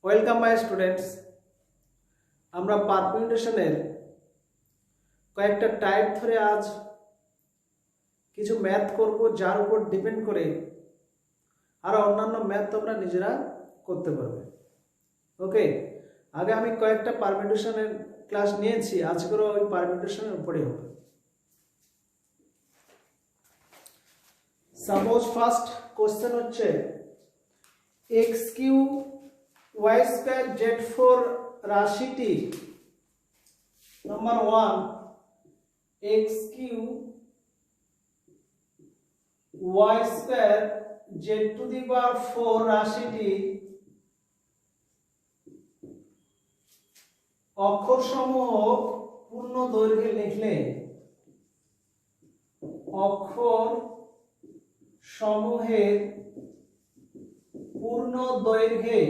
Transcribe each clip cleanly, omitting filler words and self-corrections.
Welcome my students. আমরা পারমিউটেশনের কয়েকটা type ধরে আজ কিছু ম্যাথ করব, যার উপর ডিপেন্ড করে আরো অন্যান্য ম্যাথ তোমরা নিজেরা করতে পারবে। ওকে, আগে আমি কয়েকটা পারমিউটেশনের ক্লাস নিয়েছি, আজকেরও ওই পারমিউটেশনের উপরেই হবে। সাপোজ ফার্স্ট কোশ্চেন হচ্ছে X Q Y square Z four রাশিটি number one X Q Y square Z to the power four রাশিটি অক্ষরসমূহ পূর্ণ দৈর্ঘ্যে লিখলে অক্ষর সমূহের পূর্ণ দৈর্ঘ্যে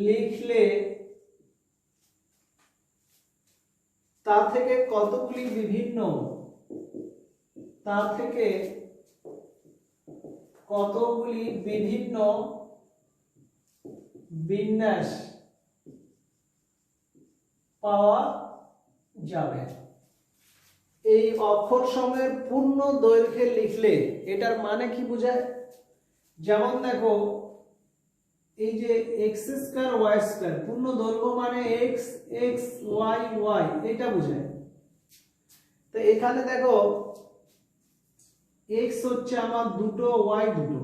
লিখলে তা থেকে কতগুলি বিভিন্ন বিন্যাস পাওয়া যাবে। এই অক্ষর সমূহের পূর্ণ দৈর্ঘ্যে লিখলে এটার মানে কি বোঝায়? যেমন দেখো, এই যে এক্স স্কয়ার ওয়াই স্কয়ার পূর্ণ দৈর্ঘ্য মানে এক্স এক্স ওয়াই ওয়াই, এটা বোঝায়। তো এখানে দেখো এক্স হচ্ছে আমার দুটো, ওয়াই দুটো,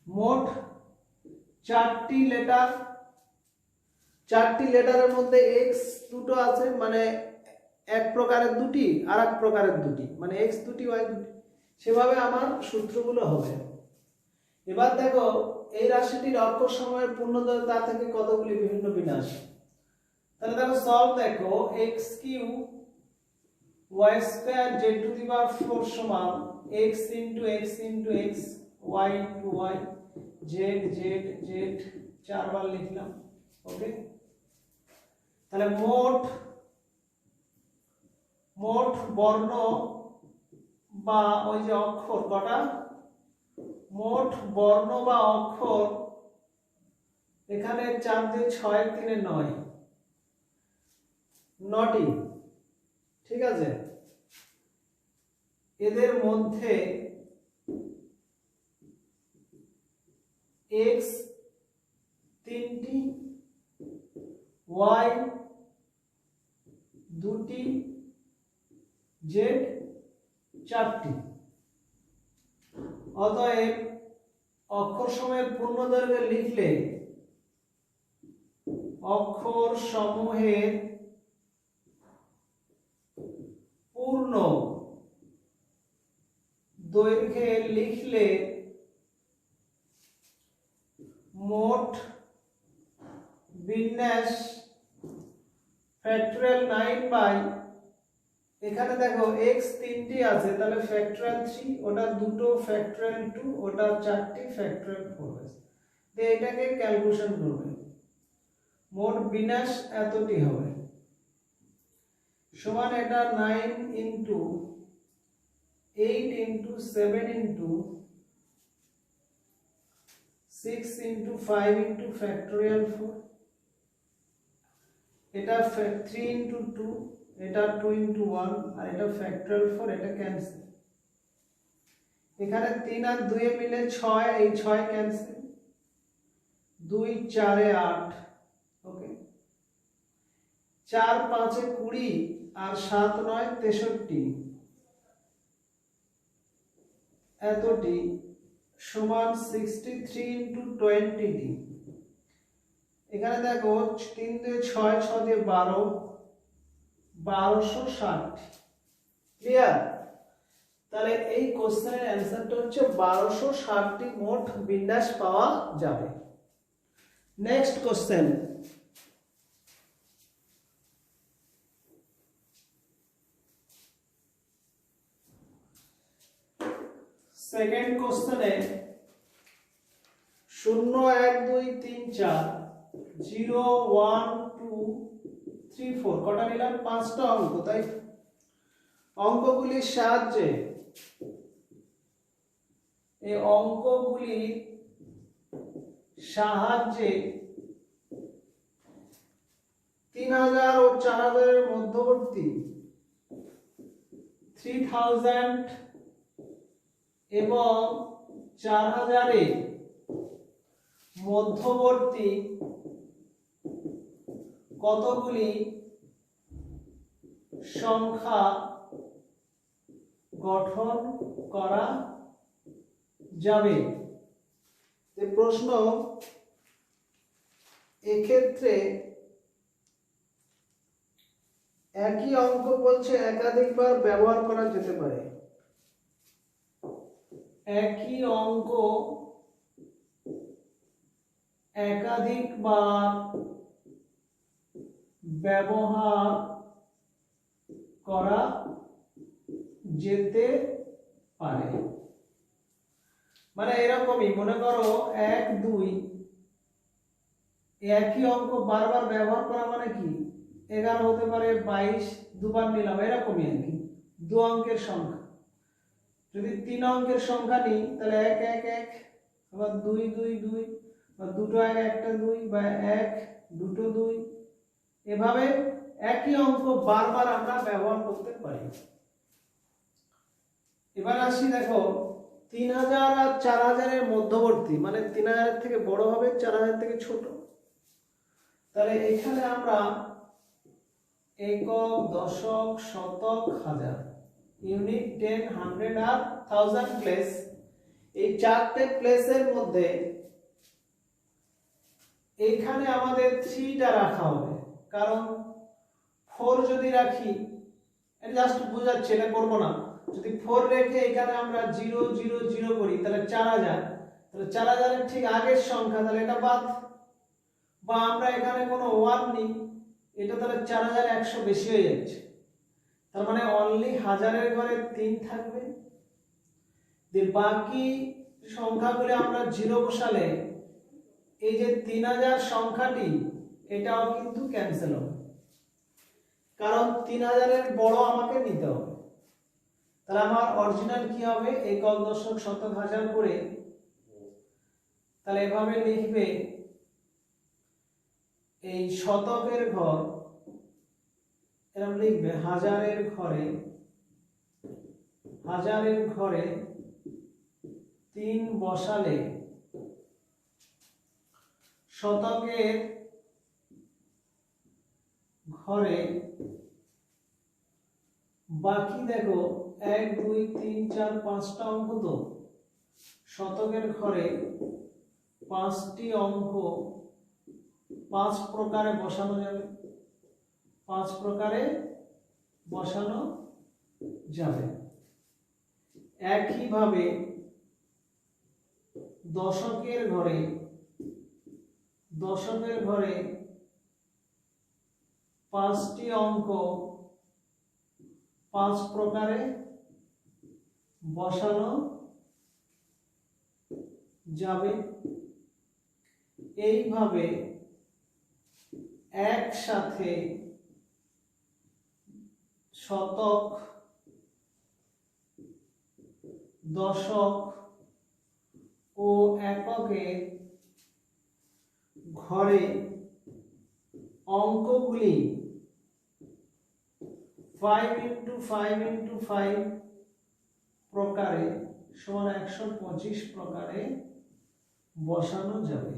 মোট চারটি লেটারের মধ্যে এক্স দুটো আছে, মানে এক প্রকারের দুটি আর এক প্রকারের দুটি, মানে এক্স দুটি ওয়াই দুটি। সেভাবে আমার সূত্রগুলো হবে। এবার দেখো এই রাশিটির অক্ষর সময়ের পূর্ণদৈর্ঘ্য তা থেকে কতগুলি বিভিন্ন বিন্যাস। তাহলে দেখো সলভ, দেখো X Q Y square Z to the power four সমান X into X into X Y into Y Z Z Z চারবার লিখলাম। ওকে, তাহলে মোট বর্ণ বা ওই যে অক্ষর কটা, মোট বর্ণ বা অক্ষর এখানে 4 দিয়ে 6 3 9, 9টি। ঠিক আছে, এদের মধ্যে এক্স 3টি, ওয়াই 2টি, জেড 4টি। অতএব অক্ষর সমূহের পূর্ণ দৈর্ঘ্যে লিখলে অক্ষর সমূহের পূর্ণ দৈর্ঘ্যে লিখলে মোট বিন্যাস ফ্যাক্টরিয়াল 9 বাই, এখানে দেখো x 3টি আছে, তাহলে ফ্যাক্টরিয়াল 3, ওটা দুটো ফ্যাক্টরিয়াল 2, ওটা 4টি ফ্যাক্টরিয়াল 4 আছে। তো এটাকে ক্যালকুলেশন করবে, মোট বিন্যাস এতটি হবে সমান এটা 9 into 8 into 7 into 6 into 5 into factorial 4, এটা 3 ইনটু 2, এটা 2 ইনটু 1, আর এটা ফ্যাক্টরিয়াল 4, এটা ক্যান্সেল। এখানে 3 আর 2 এ মিলে 6, এই 6 ক্যান্সেল, 2 4 এ 8। ওকে, 4 5 এ 20 আর 7 9 63, এতটি সমান 63 ইনটু 20টি। এখানে দেখো 3 দিয়ে 6, 6 দিয়ে 12, 1260। ক্লিয়ার? তাহলে এই কোশ্চেনের অ্যানসারটা হচ্ছে 1260টি মোট বিন্যাস পাওয়া যাবে। নেক্সট কোশ্চেন, সেকেন্ড কোশ্চেনে 0 1 2 3 4 0 1 2 3 4 কটা নিলাম? 5টা অঙ্ক, তাই? অঙ্কগুলির সাহায্যে এই অঙ্কগুলির সাহায্যে 3000 ও 4000 এর মধ্যবর্তী 3000 এবং 4000 এর মধ্যবর্তী কতগুলি সংখ্যা গঠন করা যাবে। প্রশ্ন এক্ষেত্রে একই অঙ্ক বলছে একাধিকবার ব্যবহার করা যেতে পারে। একই অঙ্ক একাধিকবার ব্যবহার করা যেতে পারে, মানে এরকমই মনে করো 1 2 একই অঙ্ক বারবার ব্যবহার করা মানে কি 11 হতে পারে 22 দুবার নিলাম, এরকমই আর কি। 2 অঙ্কের সংখ্যা, যদি 3 অঙ্কের সংখ্যা নিই তাহলে 1 1 1 আবার 2 2 2 বা দুটো 1 একটা 2 বা 1 দুটো 2, এভাবে একই অঙ্ক বারবার আমরা ব্যবহার করতে পারি। এবার আসি দেখো 3000 আর 4000 এর মধ্যবর্তী, মানে 3000 এর থেকে বড় হবে 4000 থেকে ছোট। তাহলে এখানে আমরা একক, দশক, শতক, হাজার, ইউনিট, 10, 100 আর 1000 প্লেস, এই চারটে প্লেসের মধ্যে এখানে আমাদের 3টা রাখা হবে, কারণ 4 যদি রাখি, এটা জাস্ট বোঝাচ্ছি, এটা করবো না। যদি 4 রেখে এখানে আমরা 0 0 0 করি তাহলে 4000, তাহলে 4000 এর ঠিক আগের সংখ্যা, তাহলে এটা বাদ। বা আমরা এখানে কোনো 1 নিই, এটা তাহলে 4100 বেশি হয়ে যাচ্ছে, তার মানে অনলি হাজারের ঘরে 3 থাকবে। বাকি সংখ্যাগুলো আমরা 0 বসালে এই যে 3000 সংখ্যাটি এটাও কিন্তু ক্যান্সেল হবে, কারণ 3000 এর বড় আমাকে নিতে হবে। তাহলে আমার অরিজিনাল কি হবে, একক, দশক, শতক, হাজার করে, তাহলে এভাবে লিখবে এই শতকের ঘর, এরকম লিখবে হাজারের ঘরে, হাজারের ঘরে 3 বসালে শতকের ঘরে বাকি দেখো 1 2 3 4 5টা অঙ্ক, তো শতকের ঘরে 5টি অঙ্ক 5 প্রকারে বসানো যাবে, 5 প্রকারে বসানো যাবে। একইভাবে দশকের ঘরে, দশকের ঘরে 5টি অঙ্ক 5 প্রকারে বসানো যাবে। এইভাবে একসাথে শতক, দশক ও এককের ঘরে অঙ্কগুলি 5 × 5 × 5 প্রকারে সমান 125 প্রকারে বসানো যাবে,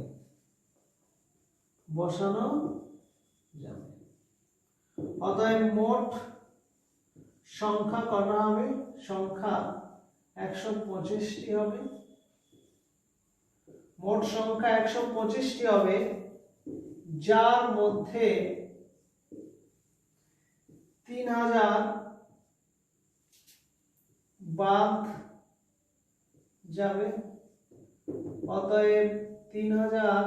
বসানো যাবে। অতএব মোট সংখ্যা করা হবে, সংখ্যা 125টি হবে। মোট সংখ্যা 125টি হবে, যার মধ্যে 3000 বাদ যাবে। অতএব 3000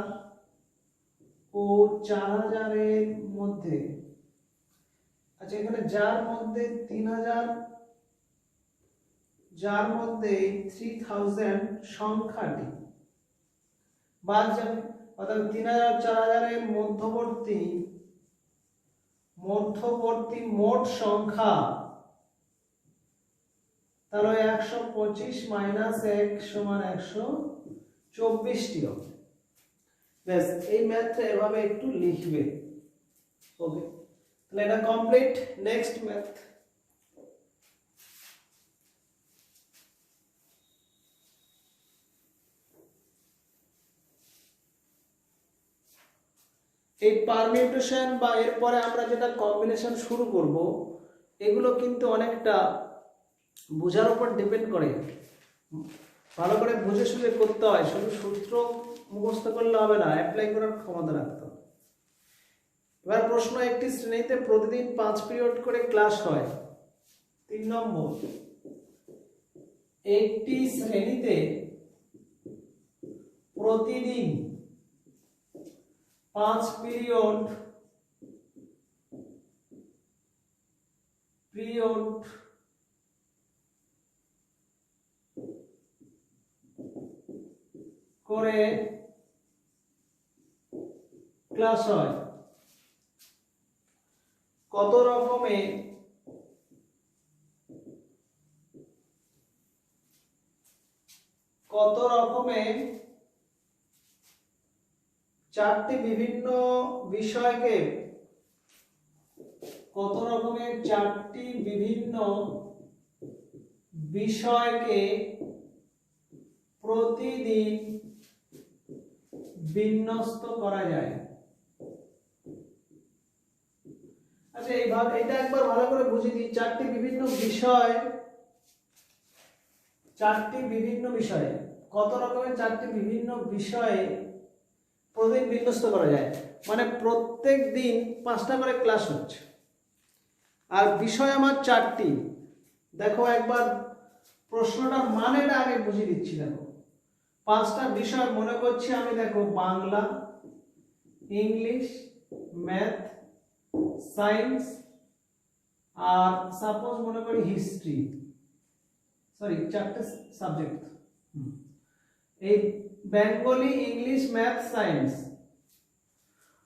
ও 4000 এর মধ্যে, আচ্ছা এখানে যার মধ্যে 3000, যার মধ্যে 3000 সংখ্যাটি বাদ যাবে। অর্থাৎ 3000 4000 এর মধ্যবর্তী মোট সংখ্যা, তাহলে 125 - 1 = 124টি হবে। ব্যাস এই ম্যাথটা এভাবে একটু লিখবে। ওকে, তাহলে এটা কমপ্লিট। Next math. এই পারমিউটেশন বা এরপরে আমরা যেটা কম্বিনেশন শুরু করব, এগুলো কিন্তু অনেকটা বোঝার উপর ডিপেন্ড করে। ভালো করে বুঝে শুনে করতে হয়, শুধু সূত্র মুখস্থ করলে হবে না, অ্যাপ্লাই করার ক্ষমতা রাখতে হবে। এবার প্রশ্ন, একটি শ্রেণীতে প্রতিদিন 5 পিরিয়ড করে ক্লাস হয়। 3 নম্বর, একটি শ্রেণীতে প্রতিদিন 5 পিরিয়ড করে ক্লাস হয়। কত রকমের চারটি বিভিন্ন বিষয়কে প্রতিদিন বিন্যস্ত করা যায়। আচ্ছা, এটা একবার ভালো করে বুঝিয়ে দিই। চারটি বিভিন্ন বিষয়ে কত রকমের চারটি বিভিন্ন বিষয়ে প্রতিদিন বিন্যস্ত করা যায়, মানে প্রত্যেক দিন 5টা করে ক্লাস হচ্ছে, আর বিষয় আমার 4টি। দেখো একবার প্রশ্নটার মানেটা আগে বুঝিয়ে দিচ্ছি। দেখো 5টা বিষয় মনে করছি আমি, দেখো Bangla, English, math, science, are suppose মনে করি হিস্ট্রি, সরি 4টে সাবজেক্ট। এই বেঙ্গলি, ইংলিশ, ম্যাথ, সায়েন্স।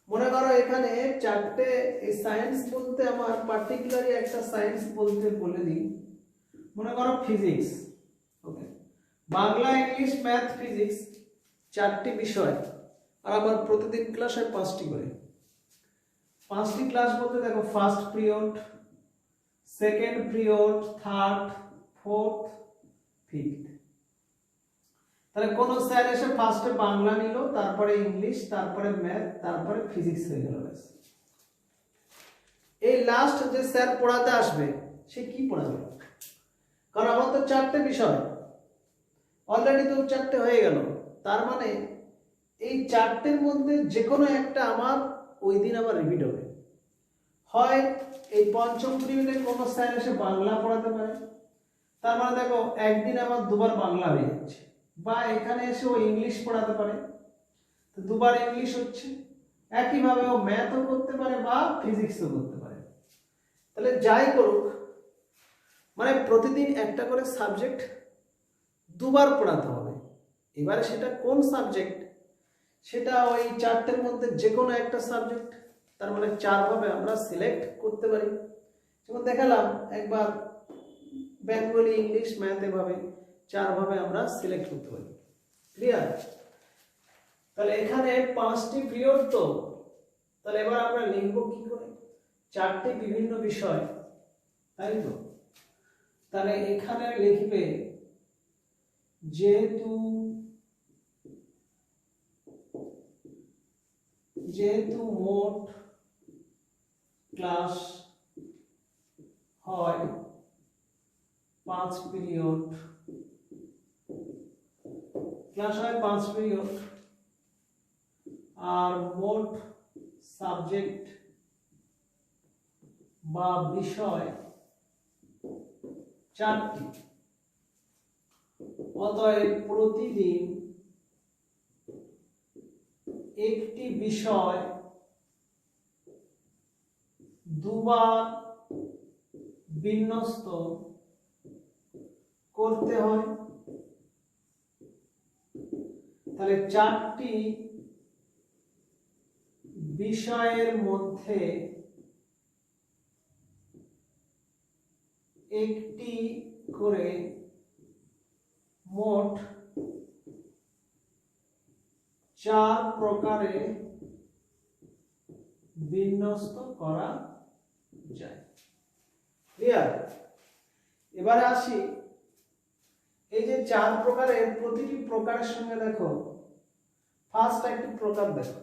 মনে করো এখানে 4টে, এই সায়েন্স বলতে আমার পার্টিকুলারলি একটা সায়েন্স বলতে বলে দিই, মনে করো ফিজিক্স। ওকে, বাংলা, ইংলিশ, ম্যাথ, ফিজিক্স 4টি বিষয়, আর আমার প্রতিদিন ক্লাস হয় 5টি করে। 5টি ক্লাস বলতে দেখো first period, second period, third, fourth, fifth. তাহলে কোন স্যার এসে ফার্স্টে বাংলা নিল, তারপরে ইংলিশ, তারপরে ম্যাথ, তারপরে ফিজিক্স হয়ে গেল। এই লাস্ট যে স্যার পড়াতে আসবে সে কি পড়াবে? কারণ আমার তো 4টে বিষয় অলরেডি, তো 4টে হয়ে গেল। তার মানে এই 4টের মধ্যে যে কোনো একটা আমার ওই দিন আবার রিপিট হবে। হয় এই পঞ্চম পিরিয়ডে কোনো স্যার এসে বাংলা পড়াতে পারে, তার মানে দেখো একদিন আমার দুবার বাংলা হয়ে যাচ্ছে, বা এখানে এসে ও ইংলিশ পড়াতে পারে, তো দুবার ইংলিশ হচ্ছে। একইভাবে ও ম্যাথও করতে পারে বা ফিজিক্সও করতে পারে। তাহলে যাই করুক, মানে প্রতিদিন একটা করে সাবজেক্ট দুবার পড়াতে হবে। এবারে সেটা কোন সাবজেক্ট, সেটা ওই 4টের মধ্যে যে কোনো একটা সাবজেক্ট, তার মানে 4 ভাবে আমরা সিলেক্ট করতে পারি। যেমন দেখালাম একবার বেঙ্গলি, ইংলিশ, ম্যাথ, এভাবে 4 ভাবে আমরা সিলেক্ট করতে পারি। ক্লিয়ার? তাহলে এখানে 5টি পিরিয়ড, তো তাহলে এবার আমরা লিখবো কি করে? 4টি বিভিন্ন বিষয়, তাই তো। তাহলে এখানে লিখবে যেহেতু মোট ক্লাস হয় 5 পিরিয়ড, আর মোট সাবজেক্ট বা বিষয় 4টি, অতএব প্রতিদিন একটি বিষয় দুবার বিন্যস্ত করতে হয়। তাহলে 4টি বিষয়ের মধ্যে একটি করে মোট চার প্রকারে বিন্যস্ত করা যায়। ক্লিয়ার? এবারে আসি, এই যে চার প্রকারের প্রতিটি প্রকারের সঙ্গে দেখো, ফার্স্ট একটি প্রকার দেখো,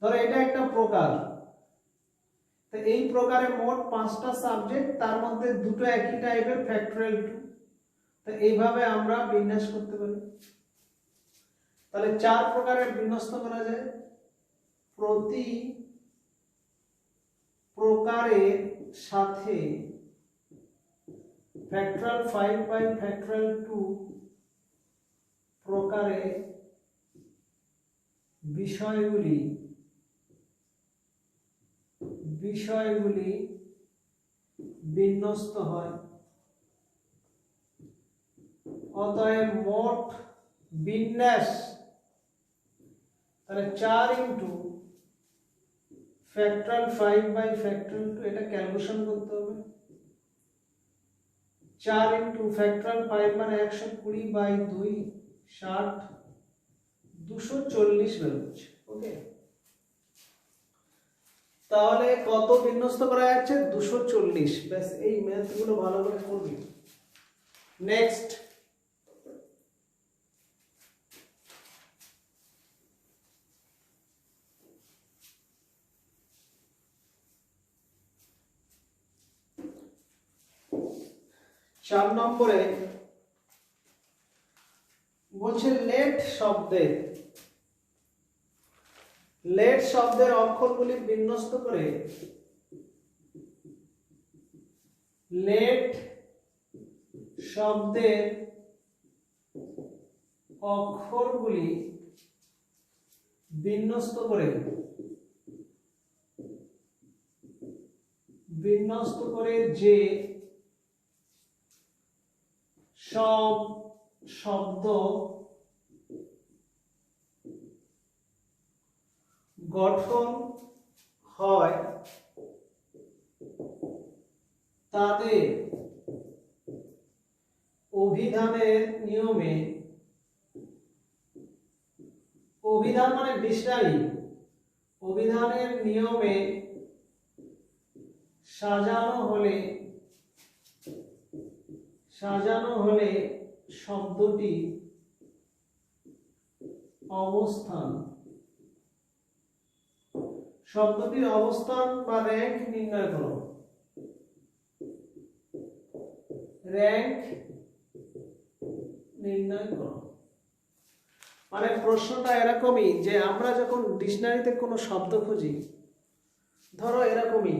ধরো এটা একটা প্রকার, তো এই প্রকারে মোট 5টা সাবজেক্ট, তার মধ্যে দুটো একই টাইপের ফ্যাক্টরিয়াল 2, তো এইভাবে আমরা বিন্যাস করতে পারি। তাহলে চার প্রকারের বিন্যস্ত করা যায়। প্রতি প্রকারের সাথে ফ্যাক্টরিয়াল 5 বাই ফ্যাক্টরিয়াল 2 প্রকারে বিষয়গুলি বিন্যস্ত হয়। অতএব মোট বিন্যাস, তাহলে 4 ইন্টু ফ্যাক্টরিয়াল 5 বাই ফ্যাক্টরিয়াল 2, এটা ক্যালকুলেশন করতে হবে। 4 ইন্টু ফ্যাক্টরিয়াল 5 মানে 120 বাই 2 60, 240 বেরোচ্ছে। ওকে, তাহলে কত বিন্যস্ত করা যাচ্ছে? 240। ব্যাস, এই ম্যাথগুলো ভালো করে করবি। নেক্সট, চার নম্বরে বলছে লেট শব্দের অক্ষরগুলি বিন্যস্ত করে লেট শব্দের অক্ষরগুলি বিন্যস্ত করে যে সব শব্দ গঠন হয় তাদের অভিধানের নিয়মে, অভিধান মানে ডিকশনারি, অভিধানের নিয়মে সাজানো হলে শব্দটি শব্দটির অবস্থান বা র্যাঙ্ক নির্ণয় করো। মানে প্রশ্নটা এরকমই যে আমরা যখন ডিকশনারিতে কোনো শব্দ খুঁজি, ধরো এরকমই,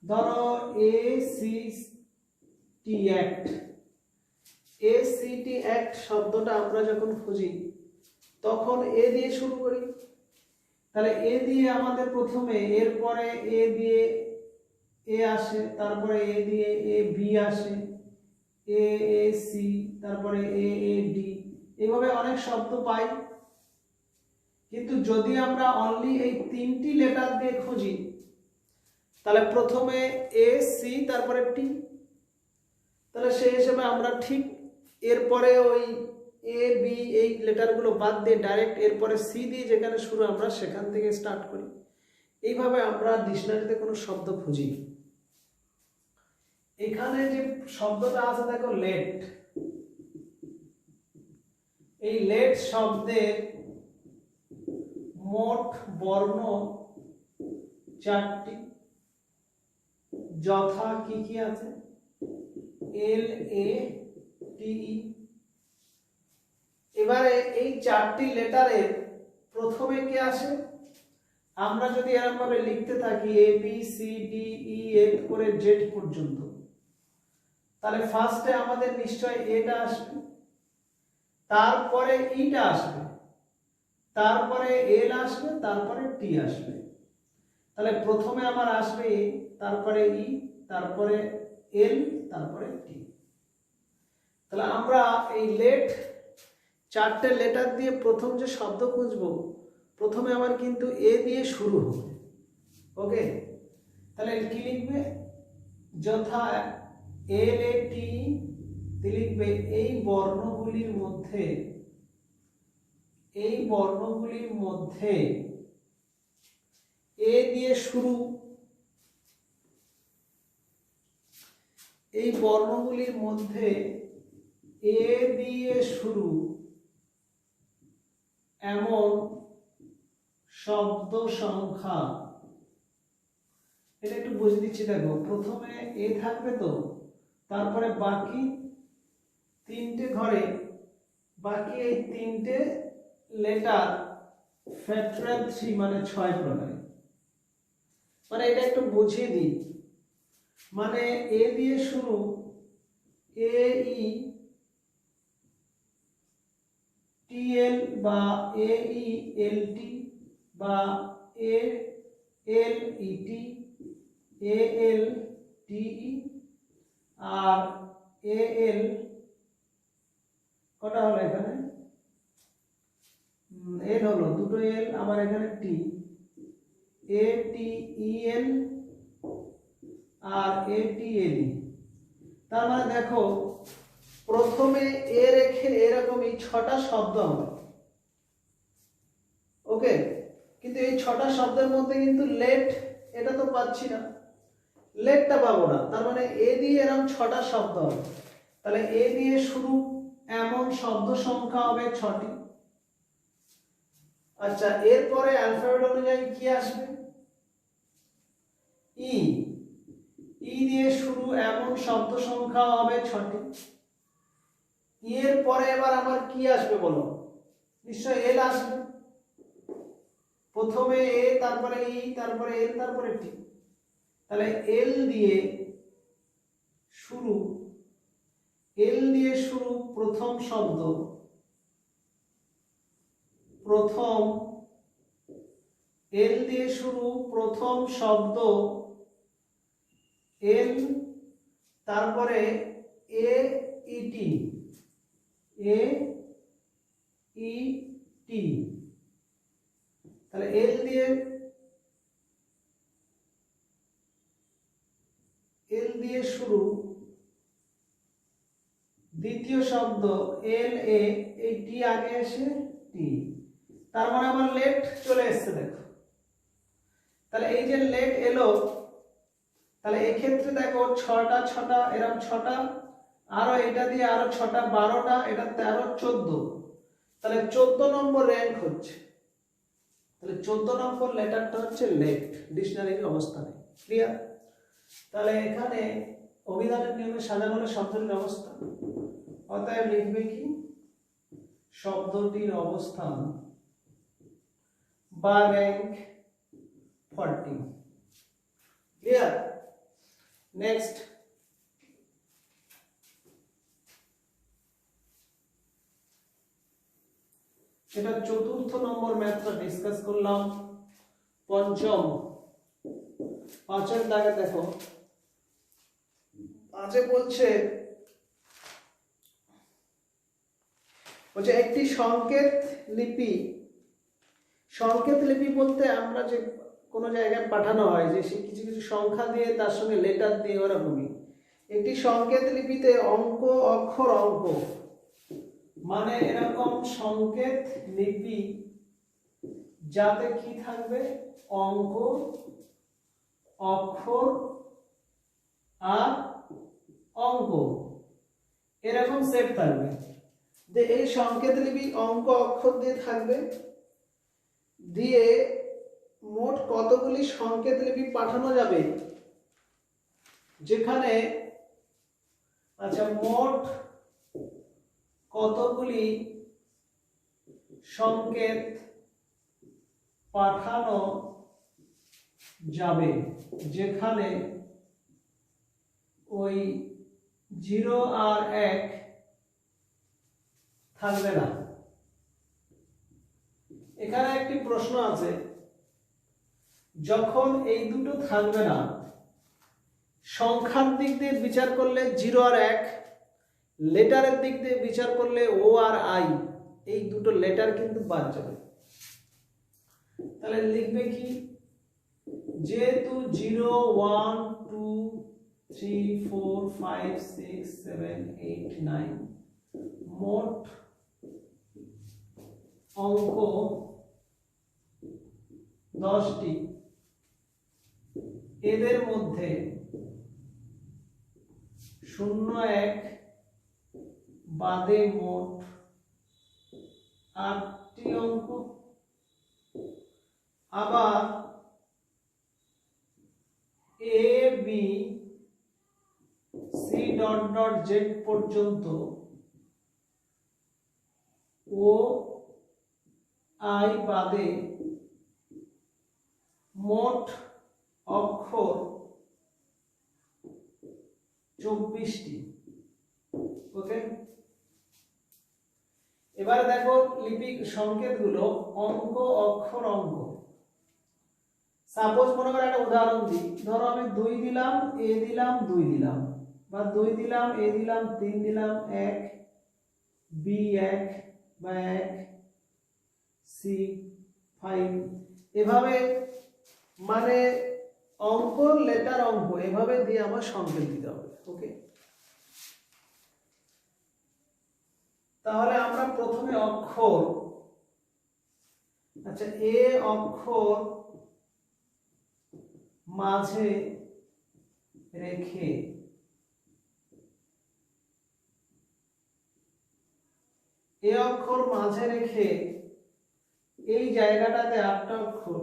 ধরো ACT অ্যাক্ট শব্দটা আমরা যখন খুঁজি তখন এ দিয়ে শুরু করি। তাহলে এ দিয়ে আমাদের প্রথমে, এরপরে এ দিয়ে এ আসে, তারপরে এ দিয়ে এ বি আসে, AAC, তারপরে AAD, এইভাবে অনেক শব্দ পাই। কিন্তু যদি আমরা অনলি এই 3টি লেটার দিয়ে খুঁজি, তাহলে প্রথমে AC, তারপরে T, তাহলে সেই হিসেবে আমরা ঠিক এরপরে ওই A B এই লেটারগুলো বাদ দিয়ে ডাইরেক্ট এরপরে C দিয়ে যেখানে শুরু আমরা সেখান থেকে স্টার্ট করি। এইভাবে আমরা ডিকশনারিতে কোনো শব্দ খুঁজি। এখানে যে শব্দটা আছে দেখো লেট, এই লেট শব্দের মোট বর্ণ 4টি, যথা কি কি আছে? LATE। এবারে এই 4টি লেটারের প্রথমে কে আসে? আমরা যদি এরকম ভাবে লিখতে থাকি ABCDE করে Z পর্যন্ত, তাহলে ফার্স্টে আমাদের নিশ্চয় এটা আসবে, তারপরে ইটা আসবে, তারপরে এল আসবে, তারপরে টি আসবে। তাহলে প্রথমে আমার আসবে এ, তারপরে ই, তারপরে এল, তারপরে টি। তাহলে আমরা এই লেট 4টে লেটার দিয়ে প্রথম যে শব্দ খুঁজবো, প্রথমে আমার কিন্তু এ দিয়ে শুরু হবে। ওকে, তাহলে কি লিখবে? যথা LAT লিখবে এই বর্ণগুলির মধ্যে এই বর্ণগুলির মধ্যে এ দিয়ে শুরু, এই বর্ণগুলির মধ্যে এ দিয়ে শুরু এমন শব্দ সংখ্যা, এটা একটু বুঝে দিচ্ছি। দেখো, প্রথমে এ থাকবে, তো তারপরে বাকি তিনটে ঘরে বাকি এই তিনটে লেটার ফ্যাক্টরিয়াল 3 মানে 6 প্রকারে। মানে এটা একটু বুঝিয়ে দিই। মানে এ দিয়ে শুরু, এ ই টি এল বা এ ই এল টি বা এ এল ই টি, এ এল টি ই, আর এ এল কটা হলো এখানে, এল হলো দুটো এল, আমার এখানে টি, এ টি ই এল আর এ টি এল ই। তার মানে দেখো, প্রথমে এ রেখে এরকমই 6টা শব্দ হবে। ওকে, কিন্তু এই 6টা শব্দের মধ্যে কিন্তু লেট এটা তো পাচ্ছি না, লেটটা পাবো না। তার মানে এ দিয়ে এরকম 6টা শব্দ হবে। তাহলে এ দিয়ে শুরু এমন শব্দ সংখ্যা হবে 6টি। আচ্ছা, এরপরে অ্যালফাবেট অনুযায়ী কি আসবে? ই, ই দিয়ে শুরু এমন শব্দ সংখ্যা হবে 6টি। এর পরে এবার আমার কি আসবে বলো? নিশ্চয় এল আসবে। প্রথমে এ, তারপরে ই, তারপরে এল, তারপরে টি। তাহলে এল দিয়ে শুরু, এল দিয়ে শুরু প্রথম শব্দ, প্রথম এল দিয়ে শুরু প্রথম শব্দ এল, তারপরে এ ইটি, এ ই টি। তাহলে এল দিয়ে শুরু দ্বিতীয় শব্দ এল এ, এই টি আগে এসে টি। তার মানে আমার লেট চলে এসেছে। দেখো, তাহলে এই যে লেট এলো, তাহলে এই ক্ষেত্রে দেখো 6টা এরকম 6টা, আরো এটা দিয়ে আরো 6টা, 12টা, এটা 13, 14। তাহলে 14 নম্বর র্যাঙ্ক হচ্ছে। তাহলে 14 নম্বর লেটারটা হচ্ছে লেট ডিকশনারির অবস্থানে। ক্লিয়ার? তাহলে এখানে অভিধানের নিয়মে সাজানো হলো শব্দটির অবস্থান। অতএব লিখবে কি? শব্দটির অবস্থান বা র্যাঙ্ক 40। ক্লিয়ার? নেক্সট, এটা 4র্থ নম্বর ম্যাথটা ডিসকাস করলাম। পঞ্চম, 5এর দাগে দেখো, 5এ বলছে একটি সংকেত লিপি। সংকেত লিপি বলতে আমরা যে কোনো জায়গায় পাঠানো হয়, যে সে কিছু কিছু সংখ্যা দিয়ে তার সঙ্গে লেটার দিয়ে, ওরকমই একটি সংকেত লিপিতে অঙ্ক অক্ষর অঙ্ক, মানে এরকম সংকেত লিপি যাতে কি থাকবে? অঙ্ক, অক্ষর আর অঙ্ক, এরকম সেট থাকবে। যে এই সংকেত লিপি অঙ্ক অক্ষর দিয়ে থাকবে, দিয়ে মোট কতগুলি সংকেত লিপি পাঠানো যাবে? যেখানে, আচ্ছা, মোট কতগুলি সংকেত পাঠানো যাবে যেখানে ওই 0 আর 1 থাকবে না। এখানে একটি প্রশ্ন আছে, যখন এই দুটো থাকবে না, সংখ্যার দিক দিয়ে বিচার করলে 0 আর 1, লেটারের দিক দিয়ে বিচার করলে ও আর আই, এই দুটো লেটার কিন্তু বাদ যাবে। তাহলে লিখবে কি? যেহেতু 0 1 2 3 4 5 6 7 8 9 মোট অঙ্ক 10টি, এদের মধ্যে 0-1 বাদে মোট 8টি অঙ্ক। আবার A B C dot dot Z পর্যন্ত ও আই বাদে মোট অক্ষর 24টি। ওকে, এবার দেখো লিপিক সংকেতগুলো, অঙ্ক, অক্ষর, অঙ্ক। সাপোজ মনে করো একটা উদাহরণ দিই, ধরো আমি 2 দিলাম, এ দিলাম, 2 দিলাম, বা 2 দিলাম, এ দিলাম, 3 দিলাম, 1 বি 1 বা 1 সি 5, এভাবে মানে অঙ্ক, লেটার, অঙ্ক এভাবে দিয়ে আমার সংকেত দিতে হবে। ওকে, তাহলে আমরা প্রথমে অক্ষর, আচ্ছা এ অক্ষর মাঝে রেখে এ অক্ষর মাঝে রেখে এই জায়গাটাতে 8টা অক্ষর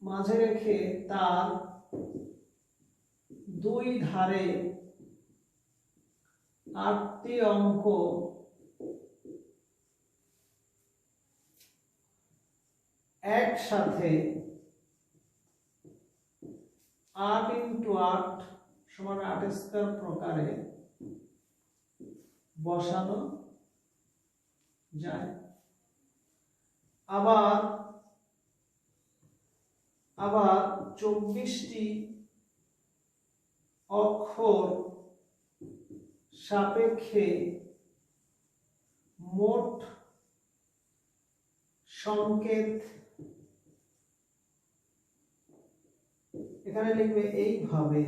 মাঝে রেখে তার 2 ধারে 8টি অঙ্ক একসাথে 8 × 8 সমান 8 স্কয়ার প্রকারে বসানো যায়। আবার 24টি অক্ষর সাপেক্ষে মোট সংকেত, এখানে লিখবে এইভাবে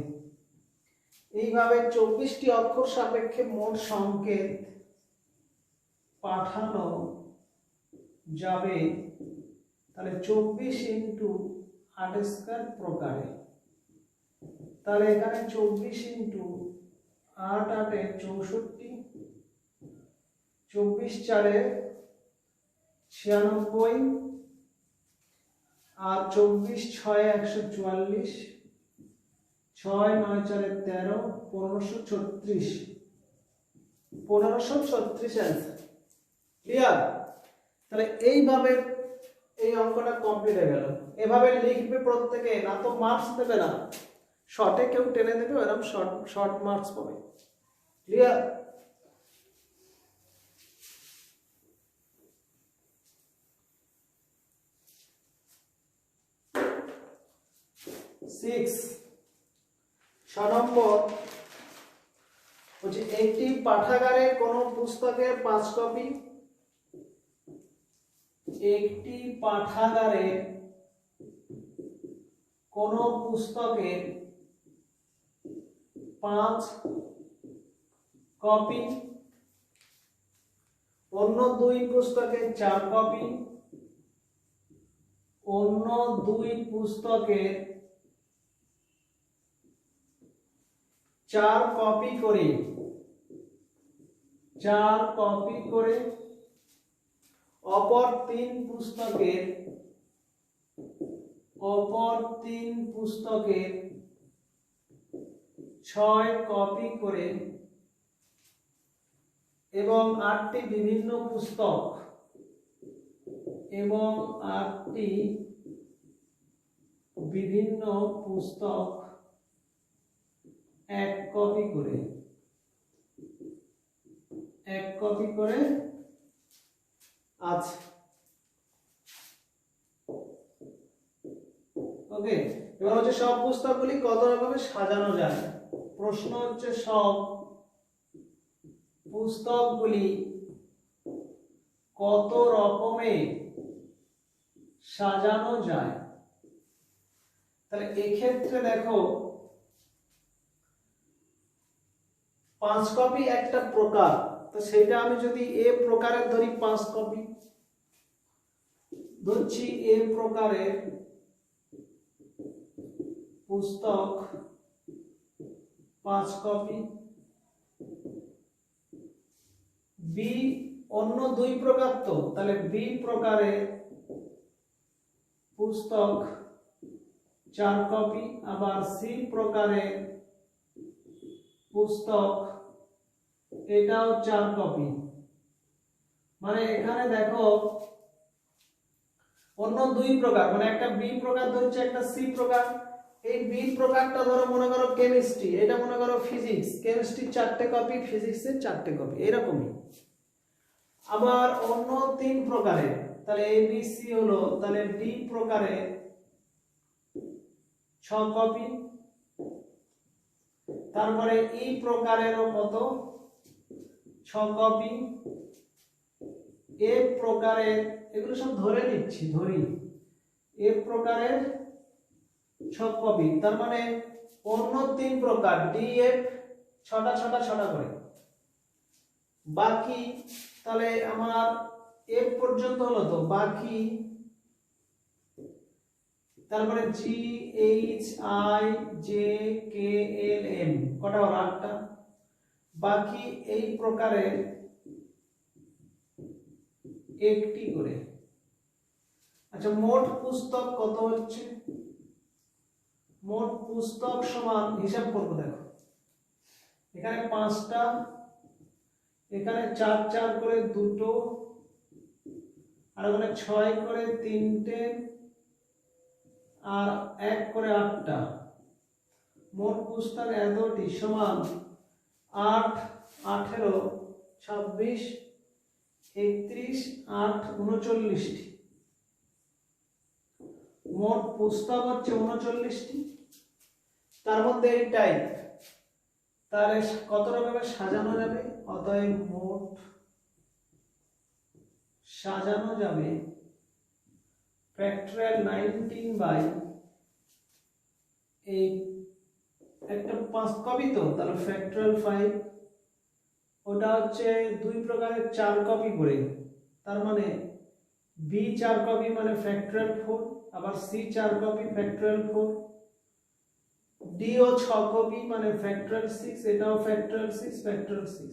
24টি অক্ষর সাপেক্ষে মোট সংকেত পাঠানো যাবে। তাহলে 24 × 8 স্কয়ার প্রকারে, তাহলে এখানে 24 × 8 8 64, 24 4 96, আর 24 6 144, 6 9 4 13, 1536, 1536 অ্যান্সার। ক্লিয়ার? তাহলে এইভাবে এই অঙ্কটা কমপ্লিট হয়ে গেল। এভাবে লিখবে প্রত্যেকে, না তো মার্কস দেবে না, শর্টে কেউ টেনে দেবে, এরকম শর্ট মার্কস পাবে। ক্লিয়ার? সিক্স 6 নম্বর হচ্ছে একটি পাঠাগারে কোনো পুস্তকের 5 কপি, একটি পাঠাগারে কোনো পুস্তকের 5 কপি, অন্য 2 পুস্তকের 4 কপি, অন্য 2 পুস্তকের 4 কপি করে, 4 কপি করে অপর 3 পুস্তকের 6 কপি করে এবং 8টি বিভিন্ন পুস্তক, এবং 8টি বিভিন্ন পুস্তক 1 কপি করে, 1 কপি করে আছে। ওকে, এবার হচ্ছে সব পুস্তকগুলি কত রকমে সাজানো যায়। প্রশ্ন হচ্ছে সব পুস্তকগুলি কত রকমে সাজানো যায়। তাহলে এক্ষেত্রে দেখো 5 কপি একটা প্রকার, তো সেটা আমি যদি এ প্রকারের ধরি 5 কপি, ধরছি এ প্রকারের পুস্তক 5 কপি, বি অন্য 2 প্রকার, তো তাহলে বি প্রকারের পুস্তক 4 কপি, আবার সি প্রকারের পুস্তক এটাও 4 কপি। মানে এখানে দেখো অন্য 2 প্রকার, মানে একটা বি প্রকার ধরছে, একটা সি প্রকার। এই বি প্রকারটা ধরো মনে করো কেমিস্ট্রি, এটা মনে করো ফিজিক্স, কেমিস্ট্রি 4টে কপি, ফিজিক্সের 4টে কপি, এরকমই। আবার অন্য 3 প্রকারের, তাহলে এ বি সি হলো, তাহলে ডি প্রকারের 6 কপি, তারপরে ই প্রকারেরও কত 6 কপি, এ প্রকারের, এগুলো সব ধরে নিচ্ছি, ধরি, এ প্রকারের 6 কপি, তার মানে অন্য 3 প্রকার ডি এফ 6টা 6টা 6টা করে বাকি। তাহলে আমার এফ পর্যন্ত হলো, তো বাকি তারপরে G H I J K L M কটা হলো 8টা, বাকি এই প্রকারের 1টি করে। আচ্ছা, মোট পুস্তক কত হচ্ছে? মোট পুস্তক সমান, হিসাব করব, দেখো এখানে 5টা, এখানে 4 4 করে 2টো, আর ওখানে 6 করে 3টে, আর 1 করে 8টা। মোট পুস্তক এতটি সমান 8 18 26 31 8 39টি। মোট পুস্তক হচ্ছে 39টি, তার মধ্যে এই টাইপ, তাহলে কত রকমের সাজানো যাবে? অতএব মোট সাজানো যাবে ফ্যাক্টরিয়াল 19 বাই এই একটা 5 কপি, তো তাহলে ফ্যাক্টরিয়াল 5, ওটা হচ্ছে 2 প্রকারের 4 কপি করে, তার মানে বি 4 কপি মানে ফ্যাক্টরিয়াল 4, আবার সি 4 কপি ফ্যাক্টরিয়াল 4, ডি ও 6 কপি মানে ফ্যাক্টরিয়াল 6, এটাও ফ্যাক্টরিয়াল 6 ফ্যাক্টরিয়াল 6।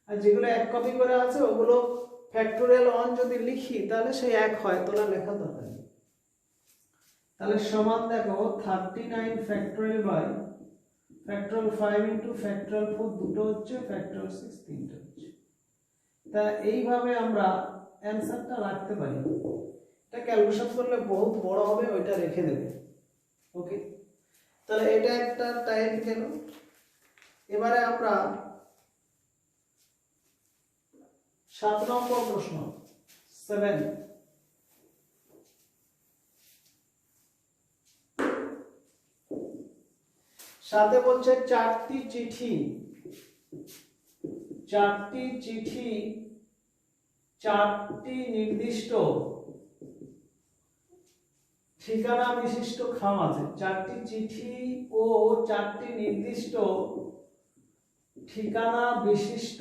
আর যেগুলো 1 কপি করে আছে ওগুলো ফ্যাক্টরিয়াল 1 যদি লিখি তাহলে সেই 1 হয়, তোলা লেখা দরকার নেই। তাহলে সমান দেখো 39 factorial by factorial 5 into factorial 4, দুটো হচ্ছে, ফ্যাক্টরিয়াল 6 তিনটা হচ্ছে। তা এইভাবে আমরা অ্যানসারটা রাখতে পারি। এটা ক্যালকুলেশন করলে বহুত বড় হবে, ওইটা রেখে দেবে। ওকে, তাহলে এটা একটা টাইপ গেল। এবারে আমরা 7 নম্বর প্রশ্ন 7, সাথে বলছে 4টি চিঠি 4টি নির্দিষ্ট ঠিকানা বিশিষ্ট খাম আছে। 4টি চিঠি ও 4টি নির্দিষ্ট ঠিকানা বিশিষ্ট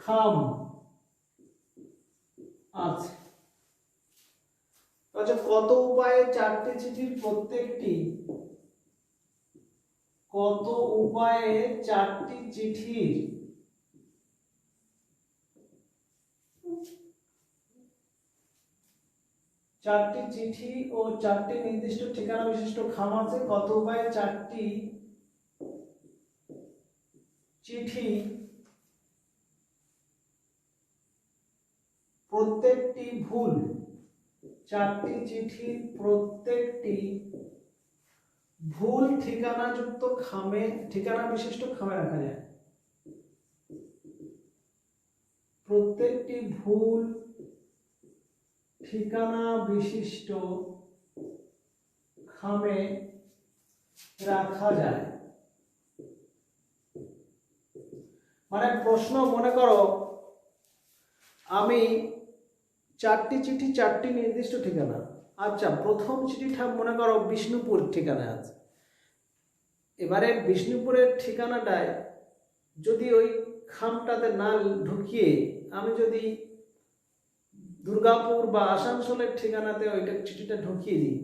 খাম আছে। আচ্ছা, কত উপায়ে 4টি চিঠির প্রত্যেকটি, কত উপায়ে 4টি চিঠির চিঠি ও 4টি নির্দিষ্ট ঠিকানা বিশিষ্ট খাম আছে, কত উপায়ে 4টি চিঠি প্রত্যেকটি ভুল, 4টি চিঠির প্রত্যেকটি ভুল ঠিকানাযুক্ত খামে, ঠিকানা বিশিষ্ট খামে রাখা যায়। প্রত্যেকটি ভুল ঠিকানা বিশিষ্ট খামে রাখা যায়। মানে প্রশ্ন, মনে করো আমি 4টি চিঠি 4টি নির্দিষ্ট ঠিকানা। আচ্ছা, প্রথম চিঠিটা মনে করো বিষ্ণুপুর ঠিকানা আছে। এবারে বিষ্ণুপুরের ঠিকানাটায় যদি ওই খামটাতে না ঢুকিয়ে আমি যদি দুর্গাপুর বা আসানসোলের ঠিকানাতে ওইটা চিঠিটা ঢুকিয়ে দিই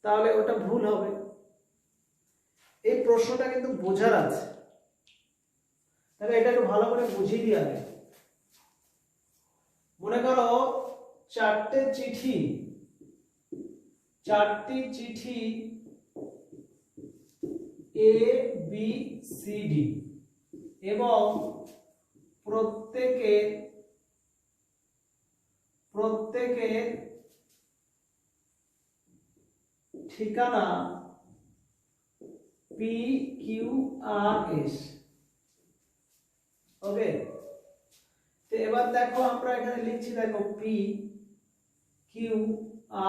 তাহলে ওটা ভুল হবে। এই প্রশ্নটা কিন্তু বোঝার আছে, তাহলে এটা একটু ভালো করে বুঝিয়ে দিই আগে। মনে করো চারটি চিঠি এ বি সি ডি এবং প্রত্যেকের ঠিকানা পি কিউ আর এস। ওকে, তো এবার দেখো আমরা এখানে লিখছি, দেখো পি কিউ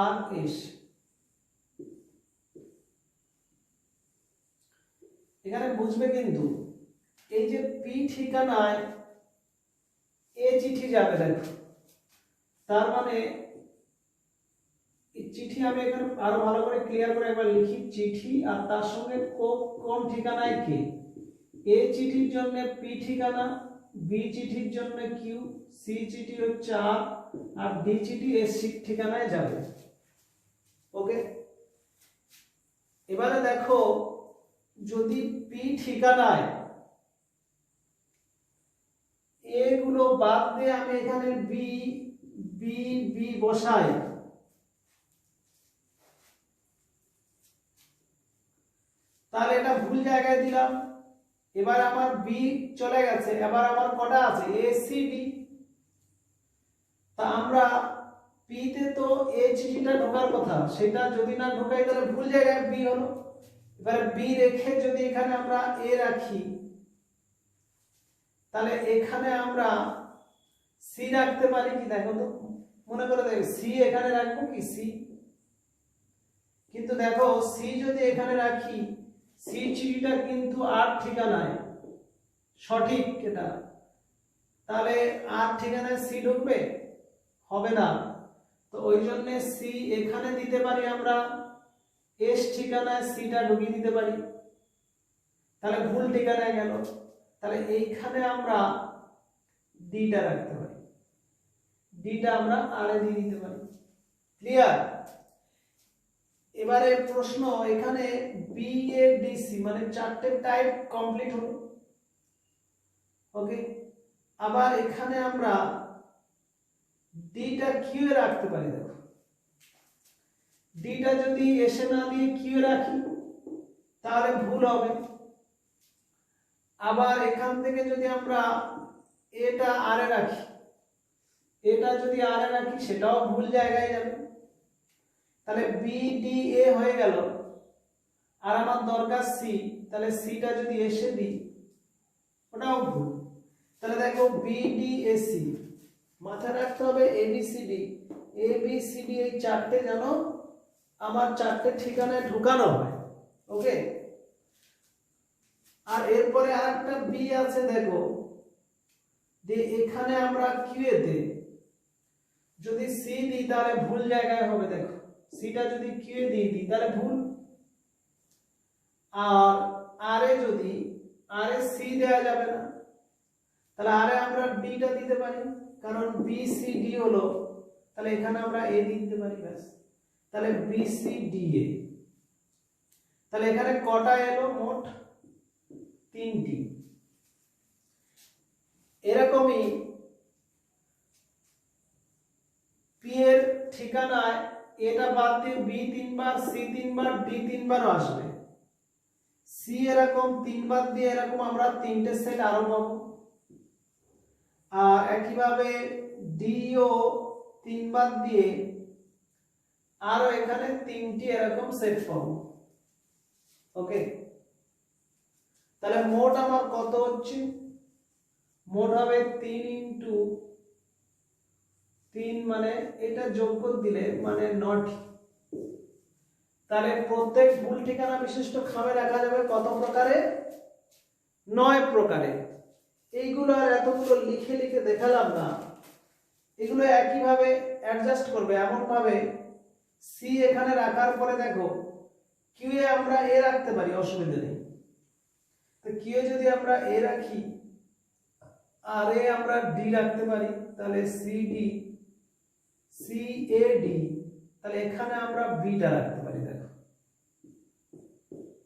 আর এস। এখানে বুঝবে কিন্তু এই যে পি ঠিকানায় এ চিঠি যাবে, দেখো তার মানে চিঠি, আমি এখানে আরো ভালো করে ক্লিয়ার করে একবার লিখি, চিঠি আর তার সঙ্গে কোন ঠিকানায় কে। এ চিঠির জন্য পি ঠিকানা, বি চিঠির জন্য কিউ, সি চিঠি হচ্ছে আর, আর ডি চিঠি এস ঠিকানায় যাবে। ওকে, এবারে দেখো যদি পি ঠিকানায় এগুলো বাদ দিয়ে আমি এখানে বি বি বি বসাই, তাহলে এটা ভুল জায়গায় দিলাম। এবার আমার বি চলে গেছে, এবার আমার কটা আছে এ সি ডি। তা আমরা পি তে তো এ চিঠিটা ঢোকার কথা, সেটা যদি না ঢোকাই তাহলে ভুল জায়গায় বি হলো। এবার বি রেখে যদি এখানে আমরা এ রাখি তাহলে এখানে আমরা সি রাখতে পারি কি, দেখো তো মনে করে দেখো সি এখানে রাখবো কি সি, কিন্তু দেখো সি যদি এখানে রাখি সি চিঠিটা কিন্তু আর ঠিকানায়, সঠিক এটা, তাহলে আর ঠিকানায় সি ঢুকবে হবে না। তো ওই জন্য সি এখানে দিতে পারি আমরা, এস ঠিকানায় সিটা ঢুকিয়ে দিতে পারি, তাহলে ভুল ঠিকানায় গেল। তাহলে এইখানে আমরা ডিটা রাখতে পারি, ডিটা আমরা আর এ দিয়ে দিতে পারি। ক্লিয়ার? এবারে প্রশ্ন এখানে বি এ ডি সি মানে চারটে টাইপ কমপ্লিট হলো। ওকে, আবার এখানে আমরা ডিটা কিউ এ রাখতে পারি। দেখো ডিটা যদি এসে না দিয়ে কিউ রাখি তাহলে ভুল হবে। আবার এখান থেকে যদি আমরা এটা আর এ রাখি, এটা যদি আর এ রাখি সেটাও ভুল জায়গায় যাবে। তাহলে বি ডি এ হয়ে গেল, আর আমার দরকার সি, তাহলে সিটা যদি এসে দিই ওটাও ভুল। তাহলে দেখো বি ডি এ সি, মাথায় রাখতে হবে এ বি সি ডি, এ বি সি ডি এই চারটে যেন আমার চারটে ঠিকানায় ঢুকানো হয়। ওকে, আর এরপরে আরেকটা বি আছে, দেখো যে এখানে আমরা কিউ তে যদি সি দিই তাহলে ভুল জায়গায় হবে। দেখো সিটা যদি কিউ এ দিয়ে দিই তাহলে ভুল, আর আর এ যদি আর এ সি দেওয়া যাবে না, তাহলে আর এ আমরা ডিটা দিতে পারি, কারণ বি সি ডি হলো, তাহলে এখানে আমরা এ দিতে পারি ব্যাস। তাহলে বি সি ডি এ, তাহলে এখানে কটা এলো মোট তিনটি। এরকমই পি এর ঠিকানায় এটা বাদ দিয়ে বি তিনবার, সি তিনবার, ডি তিনবারও আসবে। সি এরকম তিনবার দিয়ে এরকম আমরা তিনটে সেট আরো পাবো, আর একইভাবে ডি ও তিনবার দিয়ে আরো এখানে তিনটি এরকম সেট পাবো। ওকে, তাহলে মোট আমার কত হচ্ছে, মোট হবে 3 ইনটু 3 মানে এটা যোগ করে দিলে মানে 9টি। তাহলে প্রত্যেক ভুল ঠিকানা বিশিষ্ট খামে রাখা যাবে কত প্রকারে, 9 প্রকারে। এইগুলো আর এতগুলো লিখে লিখে দেখালাম না, এগুলো একই ভাবে অ্যাডজাস্ট করবে এমন ভাবে সি এখানে রাখার পরে দেখো কিউ এ আমরা এ রাখতে পারি, অসুবিধা নেই। তো কিউ এ যদি আমরা এ রাখি আর এ আমরা ডি রাখতে পারি, তাহলে সিডি সিএডি, তাহলে এখানে আমরা বিটা রাখতে পারি। দেখো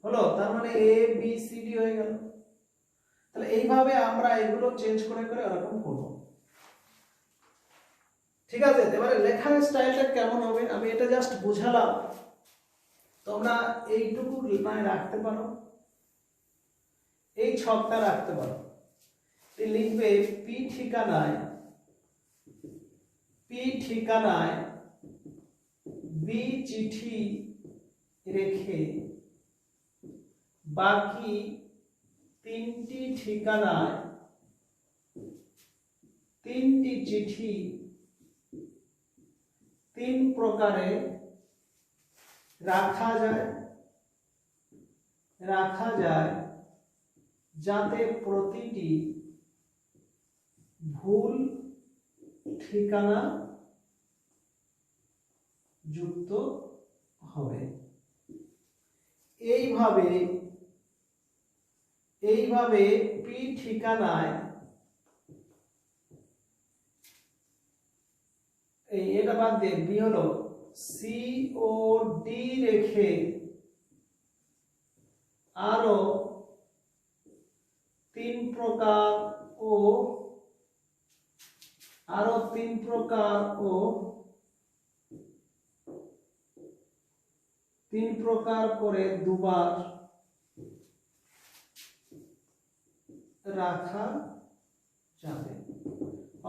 হলো, তার মানে এ বি সি ডি হয়ে গেল। তাহলে এইভাবে আমরা এগুলো চেঞ্জ করে করে এরকম করব। ঠিক আছে, এবারে লেখার স্টাইলটা কেমন হবে আমি এটা জাস্ট বুঝালাম, তোমরা এইটুকু লাইন রাখতে পারো, এই ছকটা রাখতে পারো। লিখবে পি ঠিকানায় বি চিঠি রেখে বাকি 3টি ঠিকানায় 3টি চিঠি 3 প্রকারে রাখা যায় যাতে প্রতিটি ভুল ঠিকানা যুক্ত হবে। এইভাবে পি ঠিকানায় এটা বাদ দিয়ে বি হলো সি ও ডি রেখে আরো 3 প্রকার করে দুবার রাখা যাবে।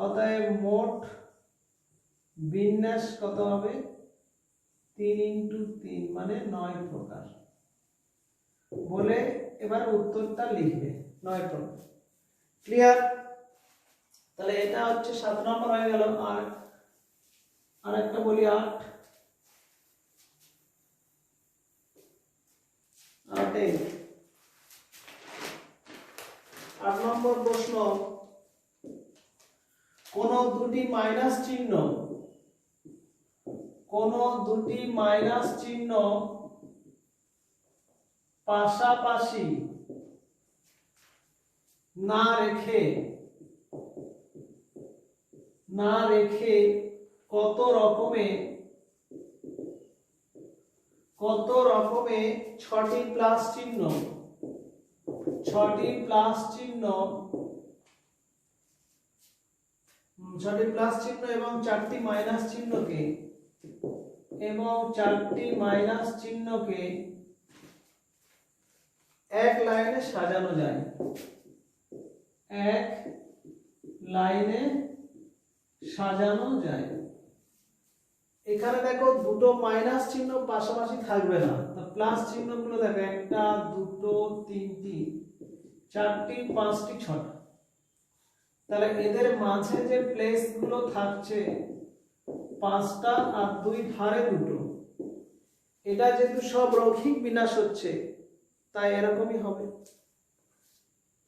অতএব মোট বিন্যাস কত হবে? 3 × 3 মানে 9 প্রকার বলে এবার উত্তরটা লিখবে 9 প্রকার। ক্লিয়ার? তাহলে এটা হচ্ছে 7 নম্বর হয়ে গেল। আর একটা বলি 8 নম্বর প্রশ্ন, কোন দুটি মাইনাস চিহ্ন পাশাপাশি না রেখে কত রকমে 6টি প্লাস চিহ্ন এবং 4টি মাইনাস চিহ্নকে এক লাইনে সাজানো যায়। এখানে দেখো দুটো মাইনাস চিহ্ন পাশাপাশি থাকবে না, তো প্লাস চিহ্নগুলো দেখো 1 2 3 4 5 6। তাহলে এদের মাঝে যে প্লেস গুলো থাকছে 5টা আর 2 ধারে 2, এটা যেহেতু সব রৈখিক বিন্যাস হচ্ছে তাই এরকমই হবে।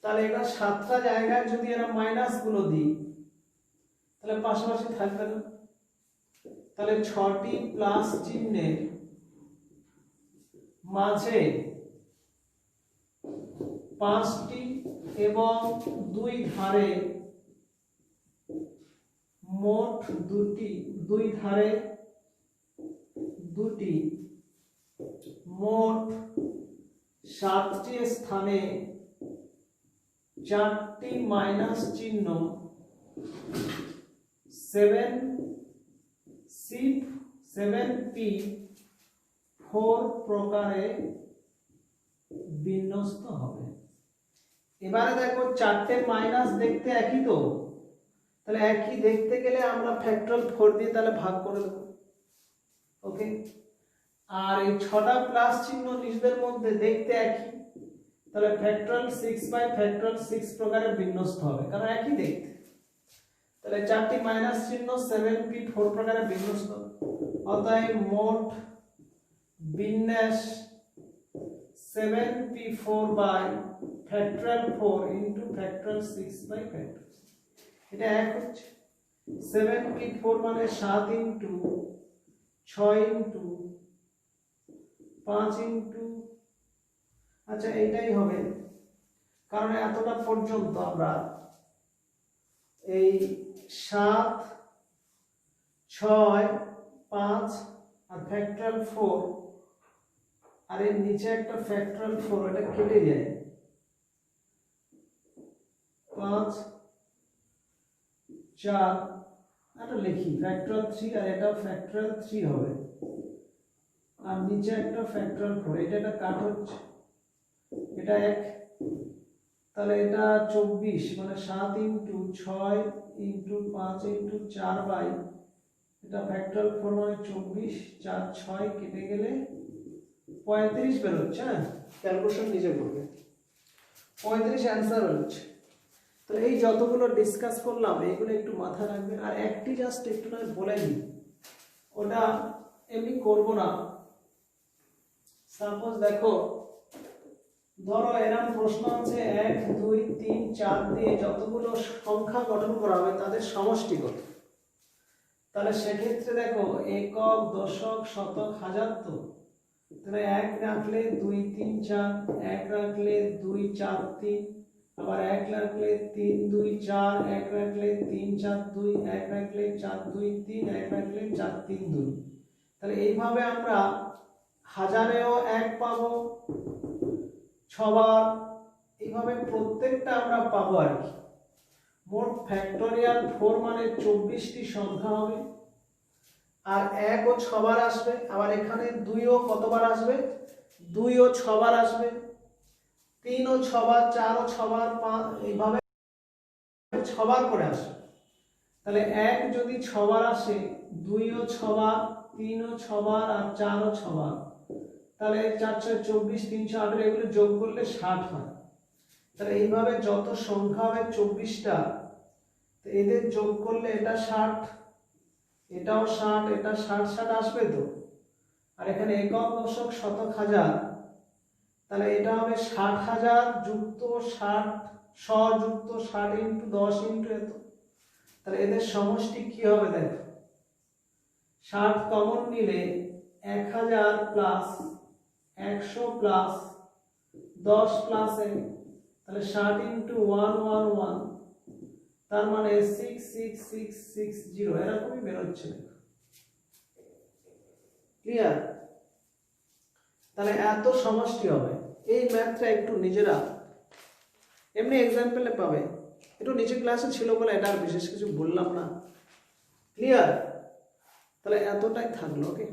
তাহলে এটা 7টা জায়গায় যদি এরা মাইনাস গুলো দিই তাহলে পাশাপাশি থাকবে না। তাহলে 6টি প্লাস চিহ্নের মাঝে 5টি এবং 2 ধারে মোট 2টি মোট 7টি স্থানে 4টি মাইনাস চিহ্ন 7p4 প্রকারে বিন্যস্ত হবে। এবারে দেখো 4টে মাইনাস দেখতে একই, তো তাহলে একই দেখতে গেলে আমরা ফ্যাক্টরাল 4 দিয়ে তাহলে ভাগ করে দেব। ওকে, আর এই 6টা প্লাস চিহ্ন নিজেদের মধ্যে দেখতে একই, তাহলে ফ্যাক্টরাল 6/6 প্রকারে বিন্যস্ত হবে, কারণ একই দেখতে। তাহলে 4টি মাইনাস চিহ্ন 7p4 প্রকারে বিন্যস্ত। অতএব মোট বিন্যাস 7p4/4 into factorial 6/6। এটা এক হচ্ছে 7p4 মানে 7 × 6 × 5 × আচ্ছা এইটাই হবে, কারণ এতটা পর্যন্ত আমরা এই 7, 6, 5 আর ফ্যাক্টরিয়াল 4, আর এর নিচে একটা ফ্যাক্টরিয়াল 4, এটা কেটে যায়। 5, 4, এটা লিখি ফ্যাক্টরিয়াল 3, আর এটা ফ্যাক্টরিয়াল 3 হবে, আর নিচে একটা ফ্যাক্টরিয়াল 4, এটা কাট হচ্ছে, এটা 1, তাহলে এটা 24, মানে 7 ইন্টু 6 ইন্টু 5 ইন্টু 4 বাই, এটা ফ্যাক্টরিয়াল 4 মানে 24, 4, 6 কেটে গেলে 35 বেরোচ্ছে। হ্যাঁ, ক্যালকুলেশন নিজে করবে, 35 অ্যান্সার বেরোচ্ছে। তো এই যতগুলো ডিসকাস করলাম এইগুলো একটু মাথায় রাখবেন। আর একটি জাস্ট একটু না বলে দিই, ওটা এমনি করব না। সাপোজ দেখো, ধরো এরকম প্রশ্ন আছে 1, 2, 3, 4 দিয়ে যতগুলো সংখ্যা গঠন করা হবে তাদের সমষ্টি কত। তাহলে সেক্ষেত্রে দেখো একক, দশক, শতক, হাজার, তো তাহলে 1 রাখলে 2, 3, 4, 1 রাখলে 2, 4, 3, আবার 1 রাখলে 3, 2, 4, 1 রাখলে 3, 4, 2, 1 রাখলে 4, 2, 3, 1 রাখলে 4, 3, 2। তাহলে এইভাবে আমরা হাজারেও 1 পাবো, 6 বার, এইভাবে প্রত্যেকটা আমরা পাবো আর কি। মোট ফ্যাক্টোরিয়াল 4 মানে 24টি সংখ্যা হবে, আর 1 ও 6 বার আসবে, আবার এখানে 2 ও কতবার আসবে, 2 ও 6 বার আসবে, 3 ও 6 বার, 4 ও 6 বার, 5, এইভাবে 6 বার করে আসবে। তাহলে 1 যদি 6 বার আসে, 2 ও 6 বার, 3 ও 6 বার, আর 4 ও 6 বার, তাহলে 4, 6, 24, 318, এগুলো যোগ করলে 60 হয়। তাহলে এইভাবে যত সংখ্যা হবে 24টা, তো এদের যোগ করলে এটা 60, এটাও 60, এটা 60, 60 আসবে তো। আর এখানে একক, দশক, শতক, হাজার, তাহলে এটা হবে 60,000 যুক্ত 60, 100 যুক্ত 60 ইন্টু 10 ইন্টু এত। তাহলে এদের সমষ্টি কি হবে দেখো, 60 কমন নিলে 1000 প্লাস 100 প্লাস 10 প্লাস 1, তাহলে 60 ইন্টু 111, তার মানে 66660, এরকমই বেরোচ্ছে। ক্লিয়ার? তাহলে এত সমষ্টি হবে। এই ম্যাথটা একটু নিজেরা এমনি এক্সাম্পলে পাবে, একটু নিচে ক্লাসে ছিল বলে এটা আর বিশেষ কিছু বললাম না। ক্লিয়ার? তাহলে এতটাই থাকলো। ওকে।